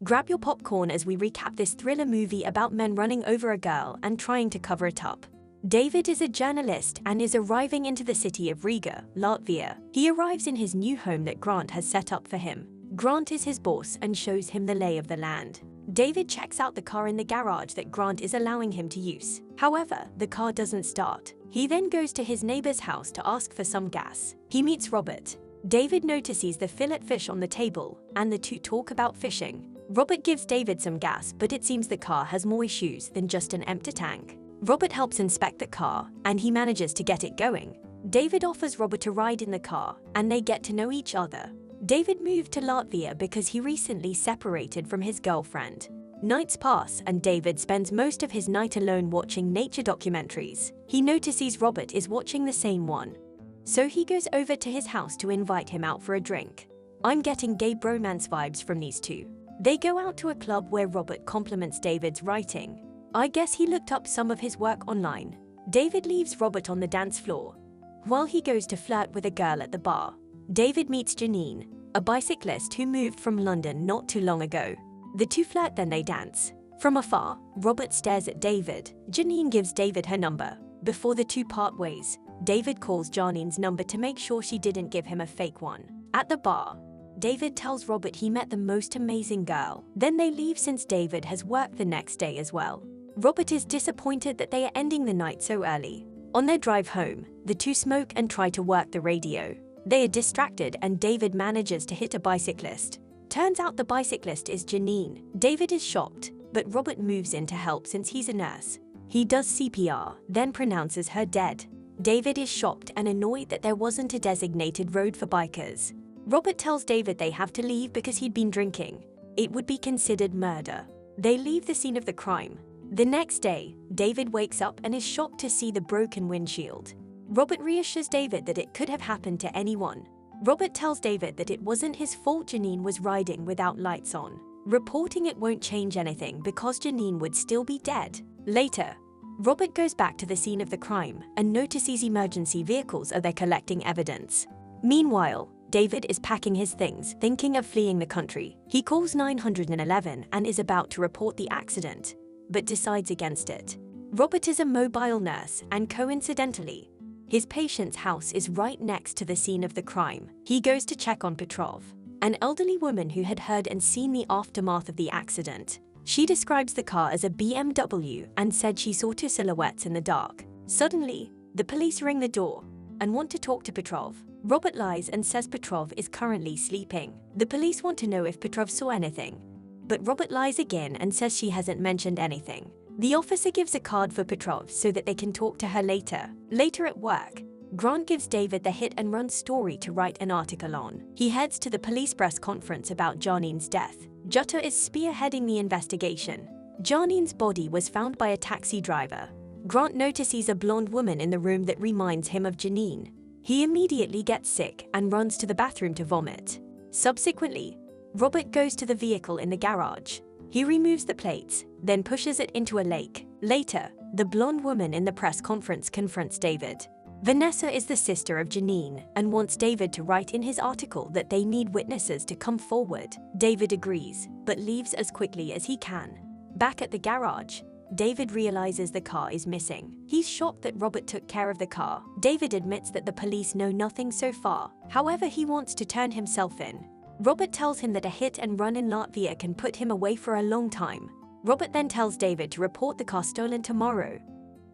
Grab your popcorn as we recap this thriller movie about men running over a girl and trying to cover it up. David is a journalist and is arriving into the city of Riga, Latvia. He arrives in his new home that Grant has set up for him. Grant is his boss and shows him the lay of the land. David checks out the car in the garage that Grant is allowing him to use. However, the car doesn't start. He then goes to his neighbor's house to ask for some gas. He meets Robert. David notices the fillet fish on the table, and the two talk about fishing. Robert gives David some gas, but it seems the car has more issues than just an empty tank. Robert helps inspect the car, and he manages to get it going. David offers Robert a ride in the car, and they get to know each other. David moved to Latvia because he recently separated from his girlfriend. Nights pass, and David spends most of his night alone watching nature documentaries. He notices Robert is watching the same one, so he goes over to his house to invite him out for a drink. I'm getting gay bromance vibes from these two. They go out to a club where Robert compliments David's writing. I guess he looked up some of his work online. David leaves Robert on the dance floor while he goes to flirt with a girl at the bar. David meets Janine, a bicyclist who moved from London not too long ago. The two flirt, then they dance. From afar, Robert stares at David. Janine gives David her number. Before the two part ways, David calls Janine's number to make sure she didn't give him a fake one. At the bar, David tells Robert he met the most amazing girl. Then they leave since David has work the next day as well. Robert is disappointed that they are ending the night so early. On their drive home, the two smoke and try to work the radio. They are distracted and David manages to hit a bicyclist. Turns out the bicyclist is Janine. David is shocked, but Robert moves in to help since he's a nurse. He does CPR, then pronounces her dead. David is shocked and annoyed that there wasn't a designated road for bikers. Robert tells David they have to leave because he'd been drinking. It would be considered murder. They leave the scene of the crime. The next day, David wakes up and is shocked to see the broken windshield. Robert reassures David that it could have happened to anyone. Robert tells David that it wasn't his fault Janine was riding without lights on. Reporting it won't change anything because Janine would still be dead. Later, Robert goes back to the scene of the crime and notices emergency vehicles are there collecting evidence. Meanwhile, David is packing his things, thinking of fleeing the country. He calls 911 and is about to report the accident, but decides against it. Robert is a mobile nurse and coincidentally, his patient's house is right next to the scene of the crime. He goes to check on Petrov, an elderly woman who had heard and seen the aftermath of the accident. She describes the car as a BMW and said she saw two silhouettes in the dark. Suddenly, the police ring the door and want to talk to Petrov. Robert lies and says Petrov is currently sleeping. The police want to know if Petrov saw anything, but Robert lies again and says she hasn't mentioned anything. The officer gives a card for Petrov so that they can talk to her later. Later at work, Grant gives David the hit and run story to write an article on. He heads to the police press conference about Janine's death. Jutta is spearheading the investigation. Janine's body was found by a taxi driver. Grant notices a blonde woman in the room that reminds him of Janine. He immediately gets sick and runs to the bathroom to vomit. Subsequently, Robert goes to the vehicle in the garage. He removes the plates, then pushes it into a lake. Later, the blonde woman in the press conference confronts David. Vanessa is the sister of Janine and wants David to write in his article that they need witnesses to come forward. David agrees, but leaves as quickly as he can. Back at the garage, David realizes the car is missing. He's shocked that Robert took care of the car. David admits that the police know nothing so far. However, he wants to turn himself in. Robert tells him that a hit and run in Latvia can put him away for a long time. Robert then tells David to report the car stolen tomorrow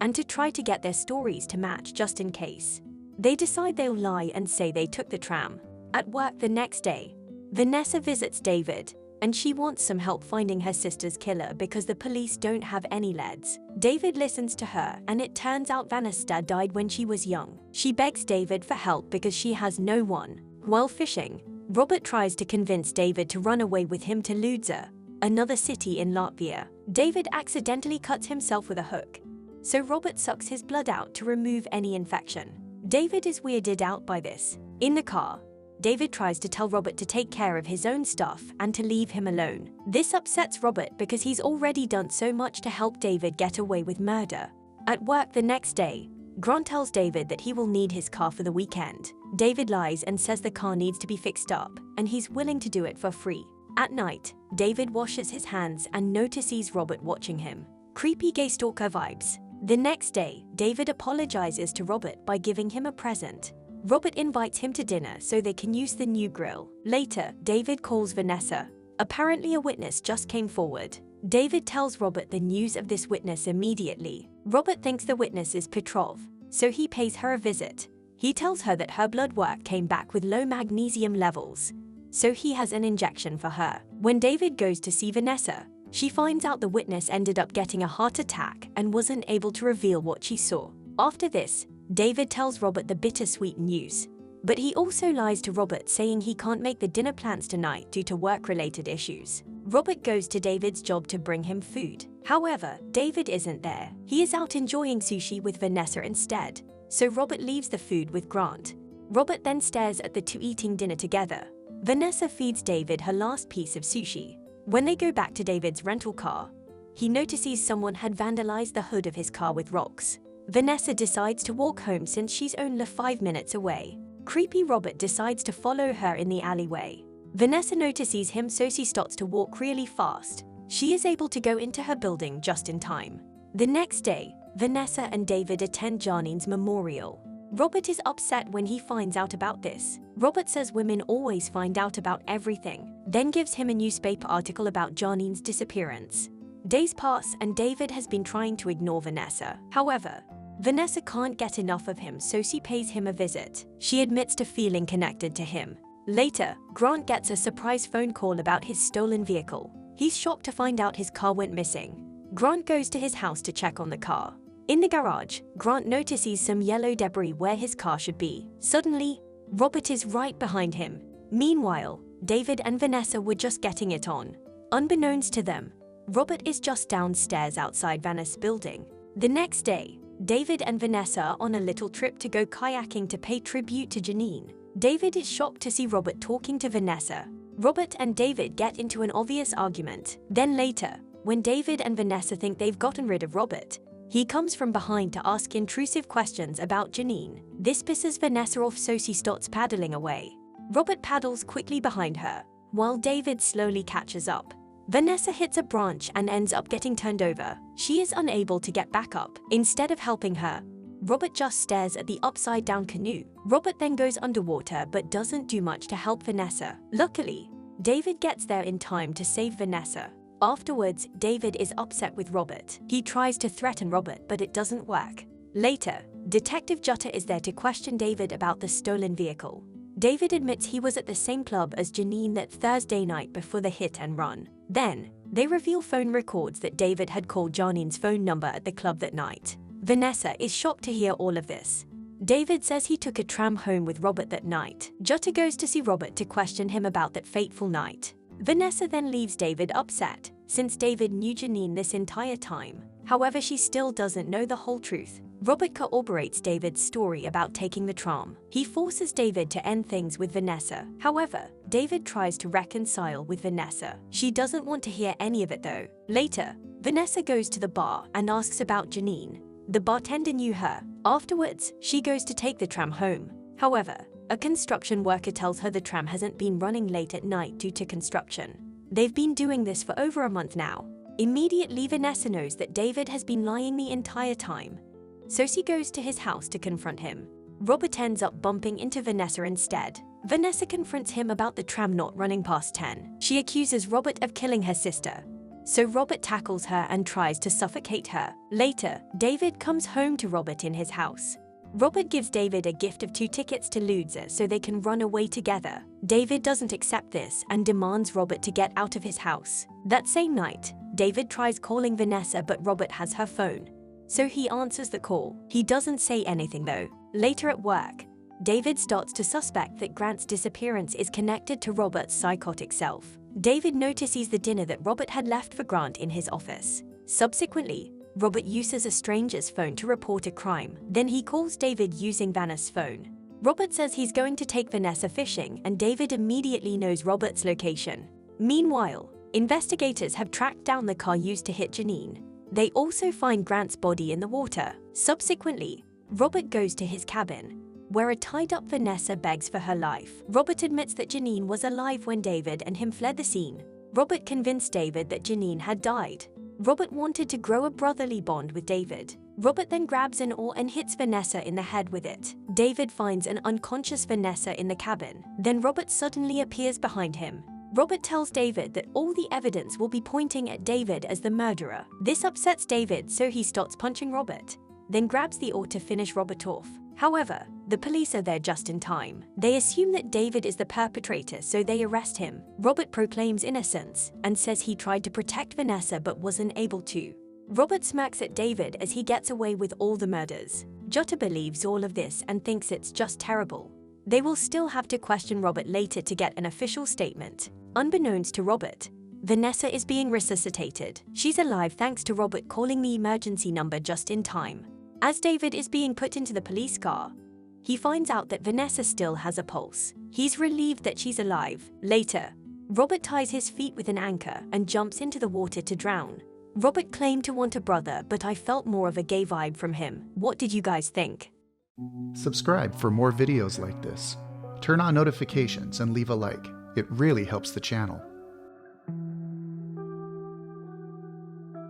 and to try to get their stories to match just in case. They decide they'll lie and say they took the tram. At work the next day, Vanessa visits David and she wants some help finding her sister's killer because the police don't have any leads. David listens to her and it turns out Vanessa died when she was young. She begs David for help because she has no one. While fishing, Robert tries to convince David to run away with him to Ludza, another city in Latvia. David accidentally cuts himself with a hook, so Robert sucks his blood out to remove any infection. David is weirded out by this. In the car, David tries to tell Robert to take care of his own stuff and to leave him alone. This upsets Robert because he's already done so much to help David get away with murder. At work the next day, Grant tells David that he will need his car for the weekend. David lies and says the car needs to be fixed up, and he's willing to do it for free. At night, David washes his hands and notices Robert watching him. Creepy gay stalker vibes. The next day, David apologizes to Robert by giving him a present. Robert invites him to dinner so they can use the new grill. Later, David calls Vanessa. Apparently a witness just came forward. David tells Robert the news of this witness immediately. Robert thinks the witness is Petrov, so he pays her a visit. He tells her that her blood work came back with low magnesium levels, so he has an injection for her. When David goes to see Vanessa, she finds out the witness ended up getting a heart attack and wasn't able to reveal what she saw. After this, David tells Robert the bittersweet news. But he also lies to Robert, saying he can't make the dinner plans tonight due to work-related issues. Robert goes to David's job to bring him food. However, David isn't there. He is out enjoying sushi with Vanessa instead, so Robert leaves the food with Grant. Robert then stares at the two eating dinner together. Vanessa feeds David her last piece of sushi. When they go back to David's rental car, he notices someone had vandalized the hood of his car with rocks. Vanessa decides to walk home since she's only 5 minutes away. Creepy Robert decides to follow her in the alleyway. Vanessa notices him, so she starts to walk really fast. She is able to go into her building just in time. The next day, Vanessa and David attend Janine's memorial. Robert is upset when he finds out about this. Robert says women always find out about everything, then gives him a newspaper article about Janine's disappearance. Days pass and David has been trying to ignore Vanessa. However, Vanessa can't get enough of him, so she pays him a visit. She admits to feeling connected to him. Later, Grant gets a surprise phone call about his stolen vehicle. He's shocked to find out his car went missing. Grant goes to his house to check on the car. In the garage, Grant notices some yellow debris where his car should be. Suddenly, Robert is right behind him. Meanwhile, David and Vanessa were just getting it on. Unbeknownst to them, Robert is just downstairs outside Vanessa's building. The next day, David and Vanessa are on a little trip to go kayaking to pay tribute to Janine. David is shocked to see Robert talking to Vanessa. Robert and David get into an obvious argument. Then later, when David and Vanessa think they've gotten rid of Robert, he comes from behind to ask intrusive questions about Janine. This pisses Vanessa off, so she starts paddling away. Robert paddles quickly behind her, while David slowly catches up. Vanessa hits a branch and ends up getting turned over. She is unable to get back up. Instead of helping her, Robert just stares at the upside-down canoe. Robert then goes underwater but doesn't do much to help Vanessa. Luckily, David gets there in time to save Vanessa. Afterwards, David is upset with Robert. He tries to threaten Robert, but it doesn't work. Later, Detective Jutta is there to question David about the stolen vehicle. David admits he was at the same club as Janine that Thursday night before the hit and run. Then, they reveal phone records that David had called Janine's phone number at the club that night. Vanessa is shocked to hear all of this. David says he took a tram home with Robert that night. Jutta goes to see Robert to question him about that fateful night. Vanessa then leaves David upset, since David knew Janine this entire time. However, she still doesn't know the whole truth. Robert corroborates David's story about taking the tram. He forces David to end things with Vanessa. However, David tries to reconcile with Vanessa. She doesn't want to hear any of it though. Later, Vanessa goes to the bar and asks about Janine. The bartender knew her. Afterwards, she goes to take the tram home. However, a construction worker tells her the tram hasn't been running late at night due to construction. They've been doing this for over a month now. Immediately, Vanessa knows that David has been lying the entire time, so she goes to his house to confront him. Robert ends up bumping into Vanessa instead. Vanessa confronts him about the tram not running past 10. She accuses Robert of killing her sister, so Robert tackles her and tries to suffocate her. Later, David comes home to Robert in his house. Robert gives David a gift of 2 tickets to Ludza so they can run away together. David doesn't accept this and demands Robert to get out of his house. That same night, David tries calling Vanessa, but Robert has her phone, so he answers the call. He doesn't say anything though. Later at work, David starts to suspect that Grant's disappearance is connected to Robert's psychotic self. David notices the dinner that Robert had left for Grant in his office. Subsequently, Robert uses a stranger's phone to report a crime. Then he calls David using Vanessa's phone. Robert says he's going to take Vanessa fishing, and David immediately knows Robert's location. Meanwhile, investigators have tracked down the car used to hit Janine. They also find Grant's body in the water. Subsequently, Robert goes to his cabin, where a tied-up Vanessa begs for her life. Robert admits that Janine was alive when David and him fled the scene. Robert convinced David that Janine had died. Robert wanted to grow a brotherly bond with David. Robert then grabs an oar and hits Vanessa in the head with it. David finds an unconscious Vanessa in the cabin. Then Robert suddenly appears behind him. Robert tells David that all the evidence will be pointing at David as the murderer. This upsets David, so he starts punching Robert, then grabs the oar to finish Robert off. However, the police are there just in time. They assume that David is the perpetrator, so they arrest him. Robert proclaims innocence and says he tried to protect Vanessa but wasn't able to. Robert smirks at David as he gets away with all the murders. Jutta believes all of this and thinks it's just terrible. They will still have to question Robert later to get an official statement. Unbeknownst to Robert, Vanessa is being resuscitated. She's alive thanks to Robert calling the emergency number just in time. As David is being put into the police car, he finds out that Vanessa still has a pulse. He's relieved that she's alive. Later, Robert ties his feet with an anchor and jumps into the water to drown. Robert claimed to want a brother, but I felt more of a gay vibe from him. What did you guys think? Subscribe for more videos like this. Turn on notifications and leave a like. It really helps the channel.